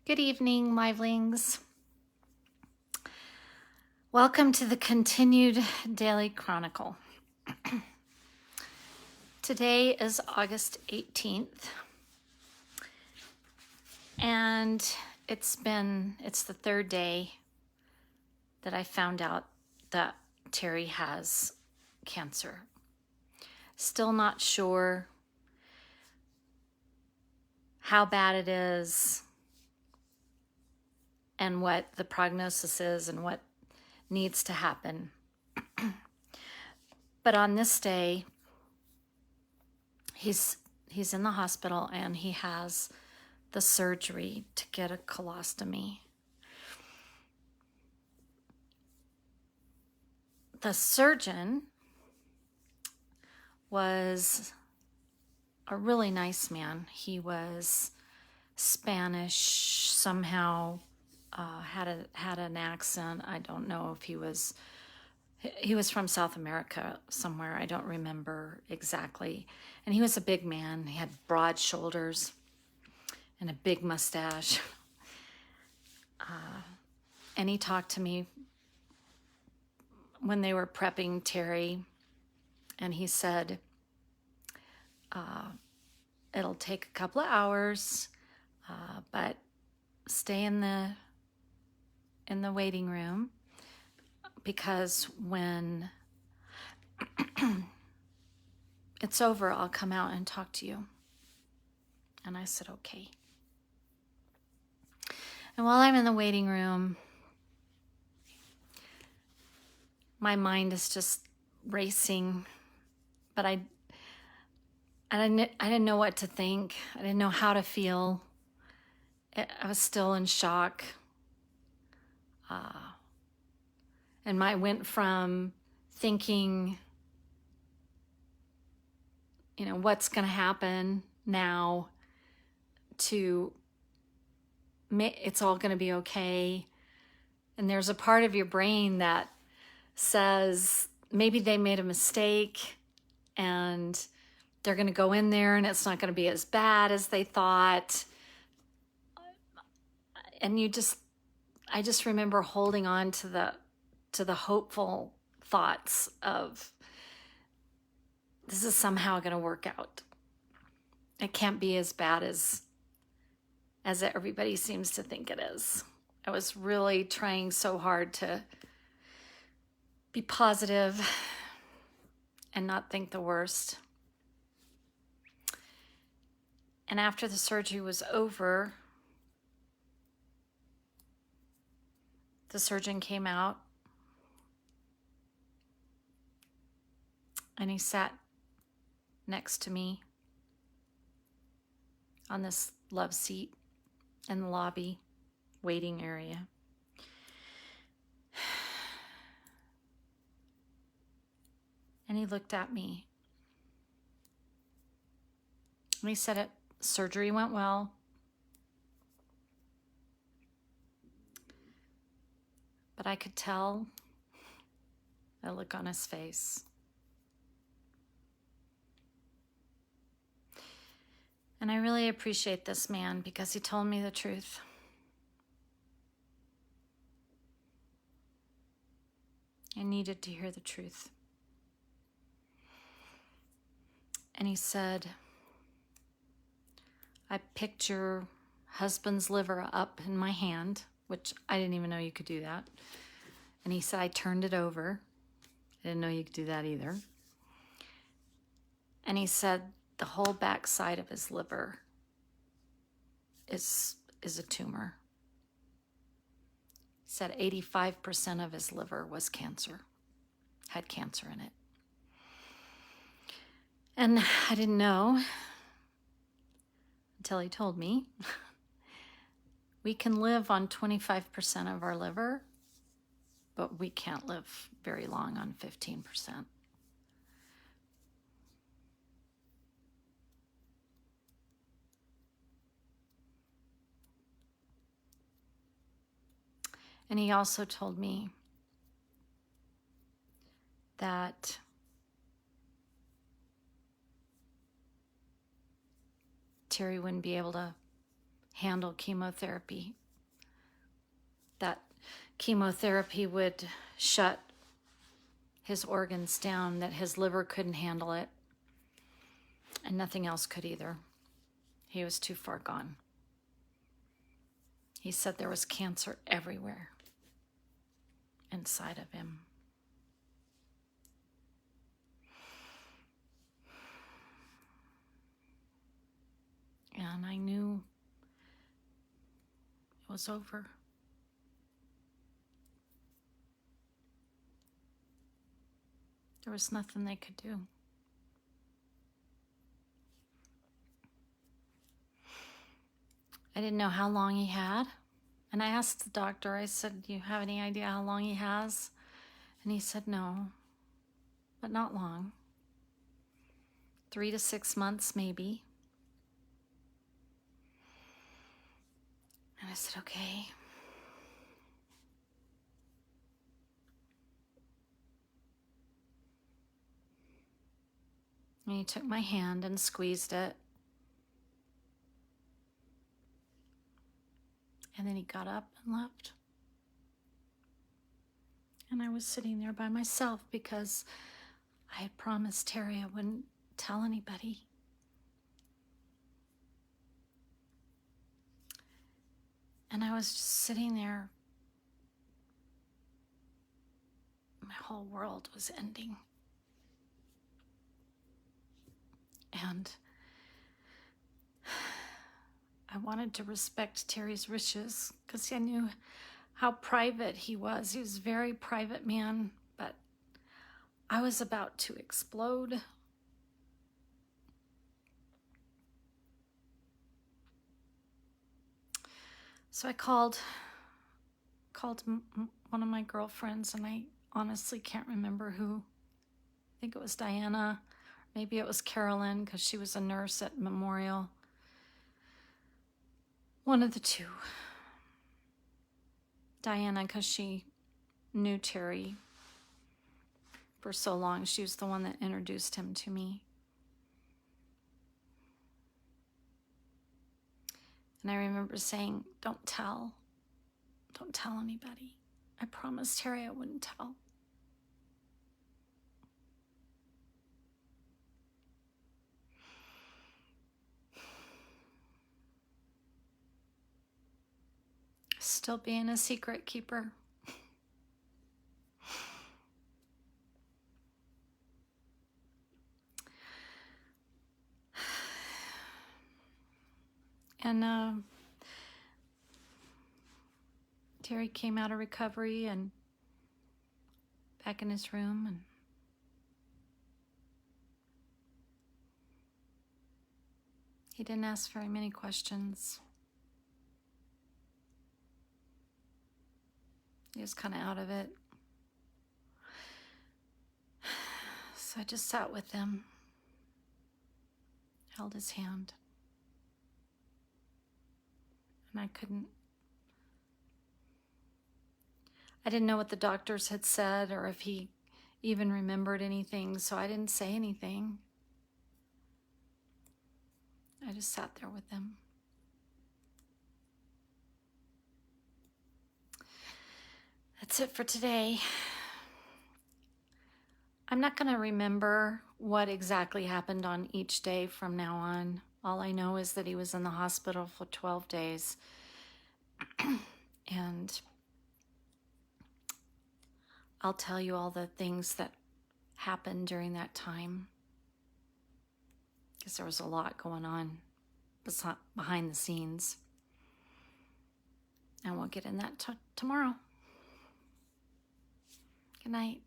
Good evening, livelings. Welcome to the continued Daily Chronicle. Today is August 18th, and it's the third day that I found out that Terry has cancer. Still not sure how bad it is and what the prognosis is and what needs to happen. But on this day, he's in the hospital and he has the surgery to get a colostomy. The surgeon was a really nice man. He was Spanish, somehow had an accent. I don't know if he was from South America somewhere. I don't remember exactly. And he was a big man. He had broad shoulders and a big mustache. And he talked to me when they were prepping Terry, and he said, it'll take a couple of hours, but stay in the waiting room, because when it's over, I'll come out and talk to you. And I said, okay. And while I'm in the waiting room, my mind is just racing, but I didn't know what to think. I didn't know how to feel. I was still in shock. And I went from thinking, what's going to happen now, to it's all going to be okay. And there's a part of your brain that says maybe they made a mistake and they're going to go in there and it's not going to be as bad as they thought. And I just remember holding on to the hopeful thoughts of, this is somehow going to work out. It can't be as bad as everybody seems to think it is. I was really trying so hard to be positive and not think the worst. And after the surgery was over, the surgeon came out and he sat next to me on this love seat in the lobby waiting area. And he looked at me and he said, surgery went well. But I could tell the look on his face. And I really appreciate this man because he told me the truth. I needed to hear the truth. And he said, I picked your husband's liver up in my hand, which I didn't even know you could do that. And he said, I turned it over. I didn't know you could do that either. And he said, the whole back side of his liver is a tumor. He said 85% of his liver was cancer, had cancer in it. And I didn't know until he told me. We can live on 25% of our liver, but we can't live very long on 15%. And he also told me that Terry wouldn't be able to handle chemotherapy. That chemotherapy would shut his organs down, that his liver couldn't handle it, and nothing else could either. He was too far gone. He said there was cancer everywhere inside of him. And I knew it was over. There was nothing they could do. I didn't know how long he had. And I asked the doctor, I said, do you have any idea how long he has? And he said, no, but not long. 3 to 6 months, maybe. And I said, okay. And he took my hand and squeezed it. And then he got up and left. And I was sitting there by myself because I had promised Terry I wouldn't tell anybody. And I was just sitting there. My whole world was ending. And I wanted to respect Terry's wishes because I knew how private he was. He was a very private man, but I was about to explode. So I called one of my girlfriends, and I honestly can't remember who. I think it was Diana. Maybe it was Carolyn because she was a nurse at Memorial. One of the two. Diana, because she knew Terry for so long. She was the one that introduced him to me. And I remember saying, don't tell anybody. I promised Terry I wouldn't tell. Still being a secret keeper. And Terry came out of recovery and back in his room, and he didn't ask very many questions. He was kind of out of it. So I just sat with him, held his hand, and I didn't know what the doctors had said or if he even remembered anything, so I didn't say anything. I just sat there with him. That's it for today. I'm not going to remember what exactly happened on each day from now on. All I know is that he was in the hospital for 12 days. And I'll tell you all the things that happened during that time, because there was a lot going on behind the scenes. And we'll get in that tomorrow. Good night.